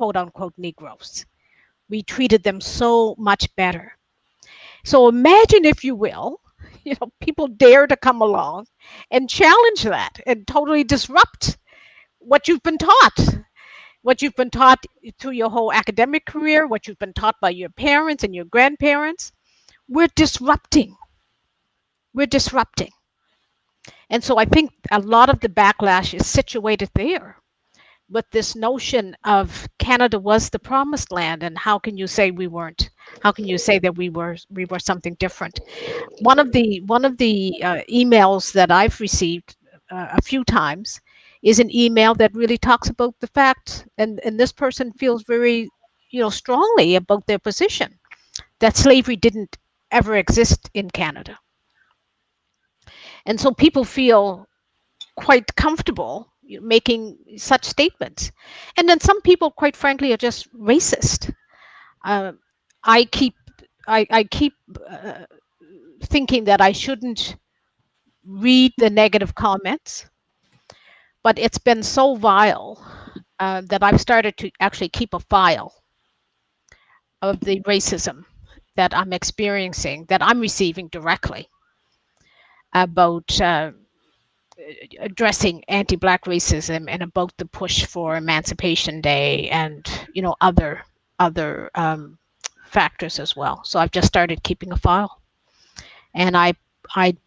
quote unquote Negroes. We treated them so much better. So imagine, if you will, people dare to come along and challenge that and totally disrupt what you've been taught, what you've been taught through your whole academic career, what you've been taught by your parents and your grandparents. We're disrupting. We're disrupting. And so I think a lot of the backlash is situated there with this notion of Canada was the promised land, and how can you say we weren't? How can you say that we were something different? One of the emails that I've received a few times is an email that really talks about the fact, and this person feels very, strongly about their position, that slavery didn't ever exist in Canada. And so people feel quite comfortable making such statements. And then some people, quite frankly, are just racist. Uh, I keep I keep thinking that I shouldn't read the negative comments, but it's been so vile that I've started to actually keep a file of the racism that I'm experiencing, that I'm receiving directly about addressing anti-black racism and about the push for Emancipation Day and other factors as well. So I've just started keeping a file, and I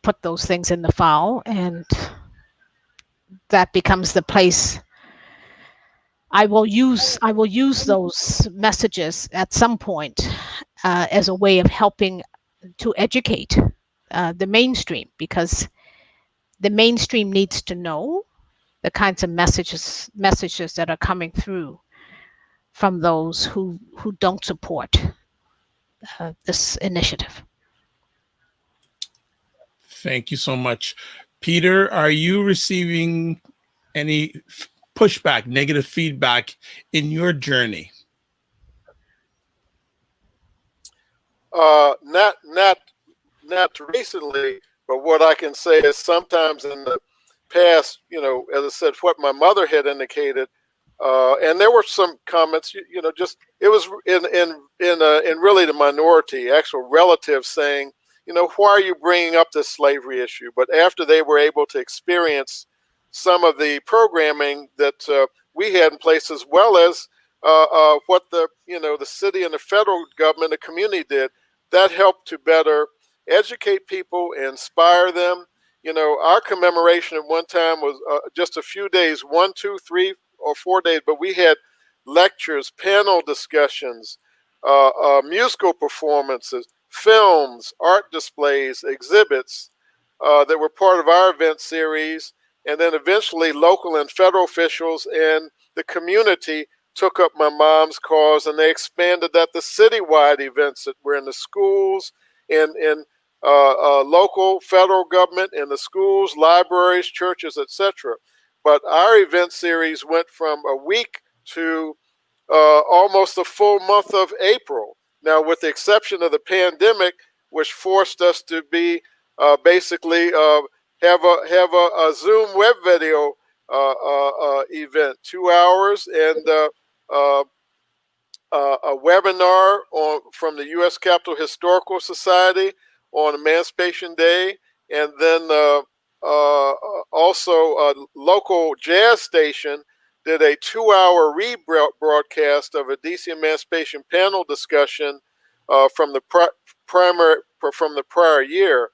put those things in the file, and that becomes the place I will use those messages at some point as a way of helping to educate the mainstream, because the mainstream needs to know the kinds of messages that are coming through from those who don't support this initiative. Thank you so much. Peter, are you receiving any pushback, negative feedback in your journey? Not recently, but what I can say is sometimes in the past, as I said, what my mother had indicated, and there were some comments, just it was in really the minority, actual relatives saying, why are you bringing up this slavery issue? But after they were able to experience some of the programming that we had in place, as well as what the city and the federal government, the community did, that helped to better educate people, inspire them. Our commemoration at one time was just a few days, 1, 2, 3, or 4 days, but we had lectures, panel discussions, musical performances, films, art displays, exhibits that were part of our event series. And then eventually local and federal officials and the community took up my mom's cause, and they expanded that to citywide events that were in the schools, in local, federal government, in the schools, libraries, churches, etc. But our event series went from a week to almost a full month of April. Now, with the exception of the pandemic, which forced us to be basically have a Zoom web video event, 2 hours, and a webinar from the U.S. Capitol Historical Society on Emancipation Day, and then also a local jazz station did a 2-hour rebroadcast of a DC Emancipation panel discussion from the prior year.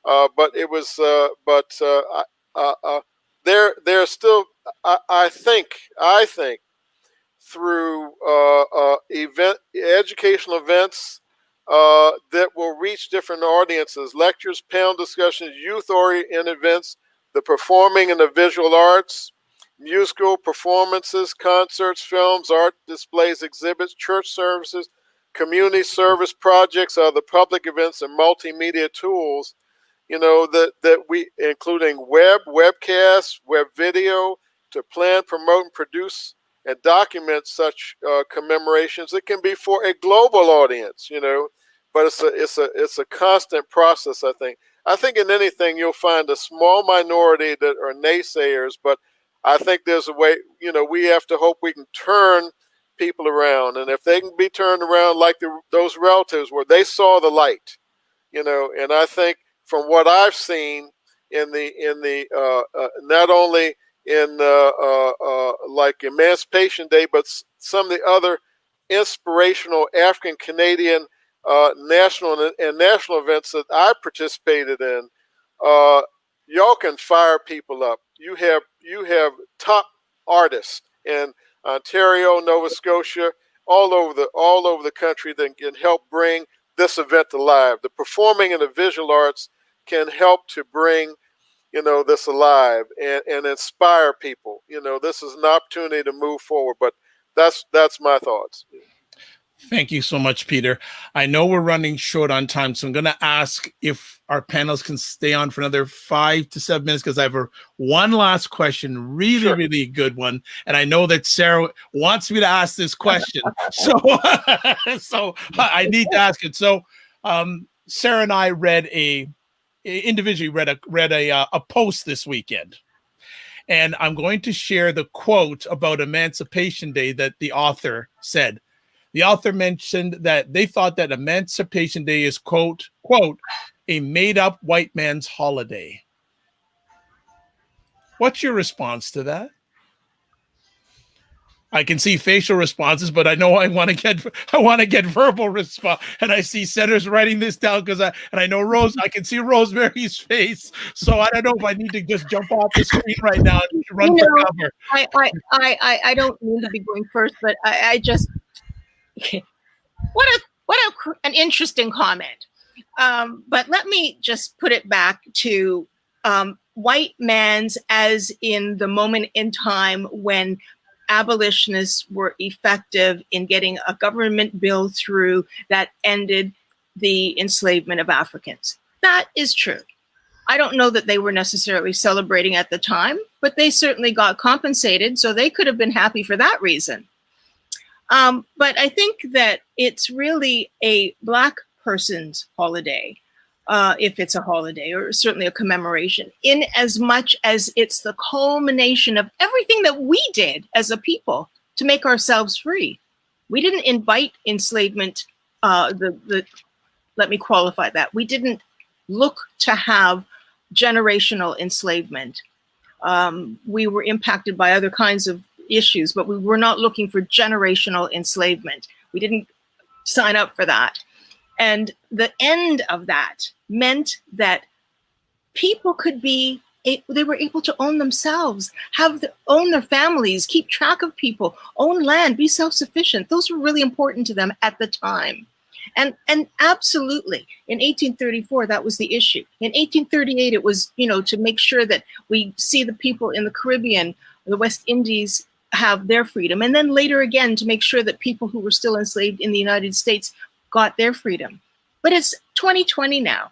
But it was, there's still, I think through educational events that will reach different audiences, lectures, panel discussions, youth-oriented events, the performing and the visual arts, musical performances, concerts, films, art displays, exhibits, church services, community service projects, other public events, and multimedia tools, that we, including webcasts, web video, to plan, promote, and produce and document such commemorations. It can be for a global audience, but it's a constant process. I think in anything you'll find a small minority that are naysayers, but I think there's a way. We have to hope we can turn people around. And if they can be turned around like those relatives where they saw the light, and I think from what I've seen in the not only in like Emancipation Day, but some of the other inspirational African Canadian national and national events that I participated in, uh, y'all can fire people up. You have top artists in Ontario, Nova Scotia, all over the country that can help bring this event to life. The performing and the visual arts can help to bring this alive and inspire people. This is an opportunity to move forward. But that's my thoughts. Thank you so much, Peter. I know we're running short on time, so I'm going to ask if our panelists can stay on for another 5 to 7 minutes, because I have one last question, really, Sure. really good one. And I know that Sarah wants me to ask this question, so so I need to ask it. So Sarah and I individually read a post this weekend. And I'm going to share the quote about Emancipation Day that the author said. The author mentioned that they thought that Emancipation Day is, quote, a made-up white man's holiday. What's your response to that? I can see facial responses, but I know I want to get verbal response. And I see senators writing this down I know I can see Rosemary's face. So I don't know if I need to just jump off the screen right now and run for cover. I don't mean to be going first, but I just an interesting comment. But let me just put it back to white man's, as in the moment in time when abolitionists were effective in getting a government bill through that ended the enslavement of Africans. That is true. I don't know that they were necessarily celebrating at the time, but they certainly got compensated, so they could have been happy for that reason. But I think that it's really a Black person's holiday, if it's a holiday, or certainly a commemoration, in as much as it's the culmination of everything that we did as a people to make ourselves free. We didn't invite enslavement. Let me qualify that. We didn't look to have generational enslavement. We were impacted by other kinds of issues, but we were not looking for generational enslavement. We didn't sign up for that. And the end of that meant that people could they were able to own themselves, own their families, keep track of people, own land, be self-sufficient. Those were really important to them at the time. And absolutely, in 1834, that was the issue. In 1838, it was, to make sure that we see the people in the Caribbean, the West Indies, have their freedom. And then later again, to make sure that people who were still enslaved in the United States got their freedom. But it's 2020 now,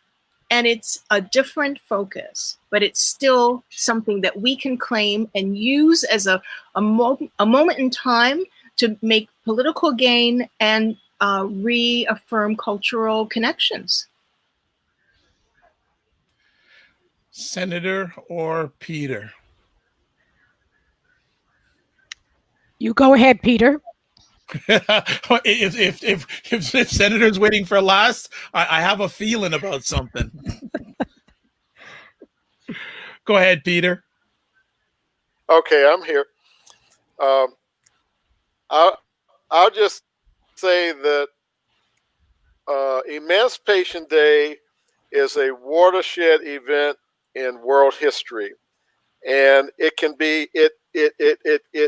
and it's a different focus, but it's still something that we can claim and use as a moment in time to make political gain and reaffirm cultural connections. Senator or Peter? You go ahead, Peter. if Senator's waiting for last, I have a feeling about something. Go ahead, Peter. Okay, I'm here. I'll just say that Emancipation Day is a watershed event in world history, and it can be it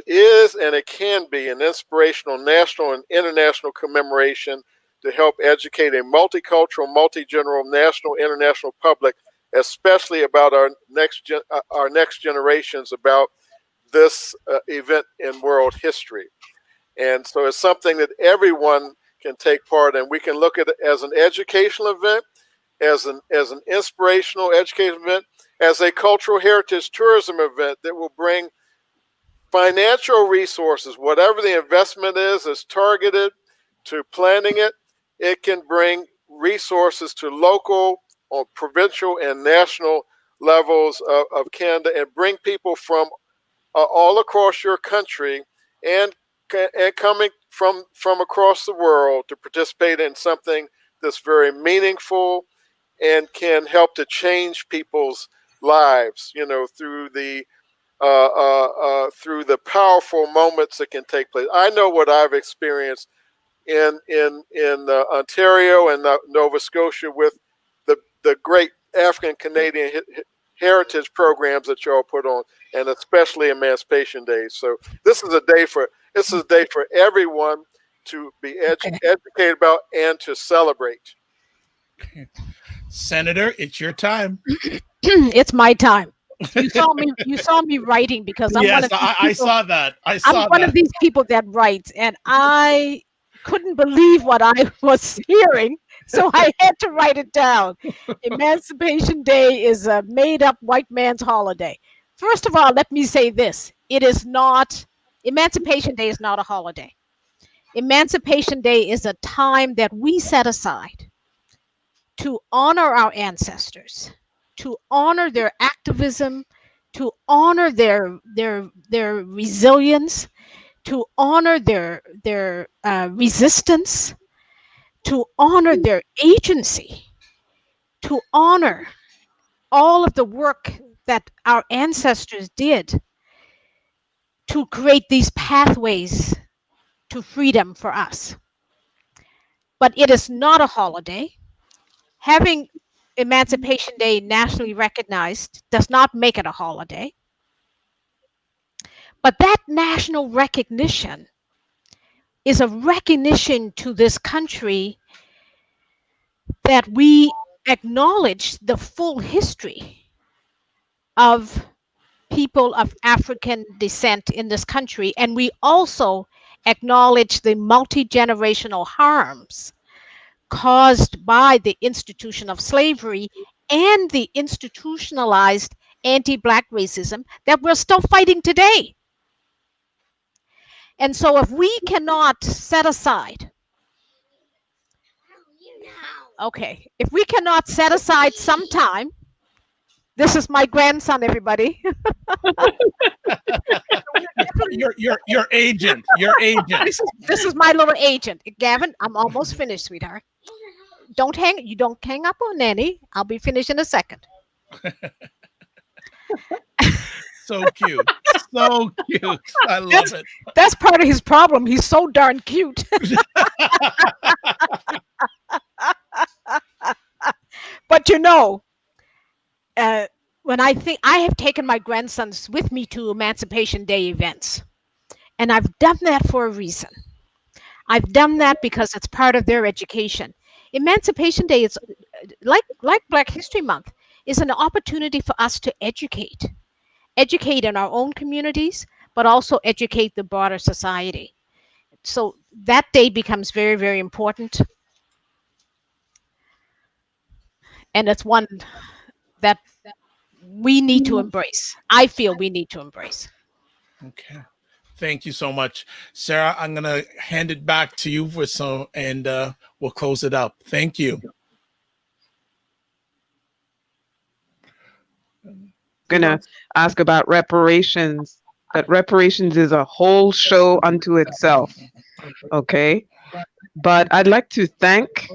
is and it can be an inspirational national and international commemoration to help educate a multicultural, multi-generational, national, international public, especially about our next generations, about this event in world history. And so it's something that everyone can take part in. We can look at it as an educational event, as an inspirational educational event, as a cultural heritage tourism event that will bring financial resources. Whatever the investment is targeted to planning it. It can bring resources to local or provincial and national levels of Canada, and bring people from all across your country and and coming from across the world to participate in something that's very meaningful and can help to change people's lives, through the powerful moments that can take place. I know what I've experienced in Ontario and Nova Scotia with the great African Canadian heritage programs that y'all put on, and especially Emancipation Day. So this is a day for everyone to be educated about and to celebrate. Senator, it's your time. It's my time. You saw me writing because I'm one Yes, of these people, I saw that. I'm one of these people that writes, and I couldn't believe what I was hearing, so I had to write it down. Emancipation Day is a made-up white man's holiday. First of all, let me say this. Emancipation Day is not a holiday. Emancipation Day is a time that we set aside to honor our ancestors, to honor their activism, to honor their resilience, to honor their resistance, to honor their agency, to honor all of the work that our ancestors did to create these pathways to freedom for us. But it is not a holiday. Having Emancipation Day nationally recognized does not make it a holiday. But that national recognition is a recognition to this country that we acknowledge the full history of people of African descent in this country, and we also acknowledge the multi-generational harms caused by the institution of slavery and the institutionalized anti-Black racism that we're still fighting today. And so if we cannot set aside, if we cannot set aside some time, this is my grandson, everybody. Your agent. This is my little agent. Gavin, I'm almost finished, sweetheart. You don't hang up on Nanny. I'll be finished in a second. So cute. So cute. I love it. That's part of his problem. He's so darn cute. But when I have taken my grandsons with me to Emancipation Day events, and I've done that for a reason. I've done that because it's part of their education. Emancipation Day is like Black History Month, is an opportunity for us to educate in our own communities, but also educate the broader society. So that day becomes very, very important. And it's one that we need to embrace. I feel we need to embrace. Okay. Thank you so much. Sarah, I'm going to hand it back to you and we'll close it up. Thank you. Going to ask about reparations. That reparations is a whole show unto itself. Okay. But I'd like to thank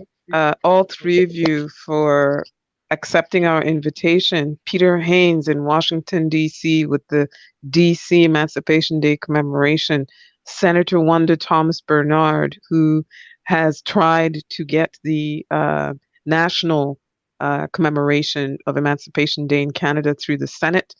all three of you for accepting our invitation. Peter Haynes in Washington, D.C. with the D.C. Emancipation Day commemoration. Senator Wanda Thomas Bernard, who has tried to get the national commemoration of Emancipation Day in Canada through the Senate.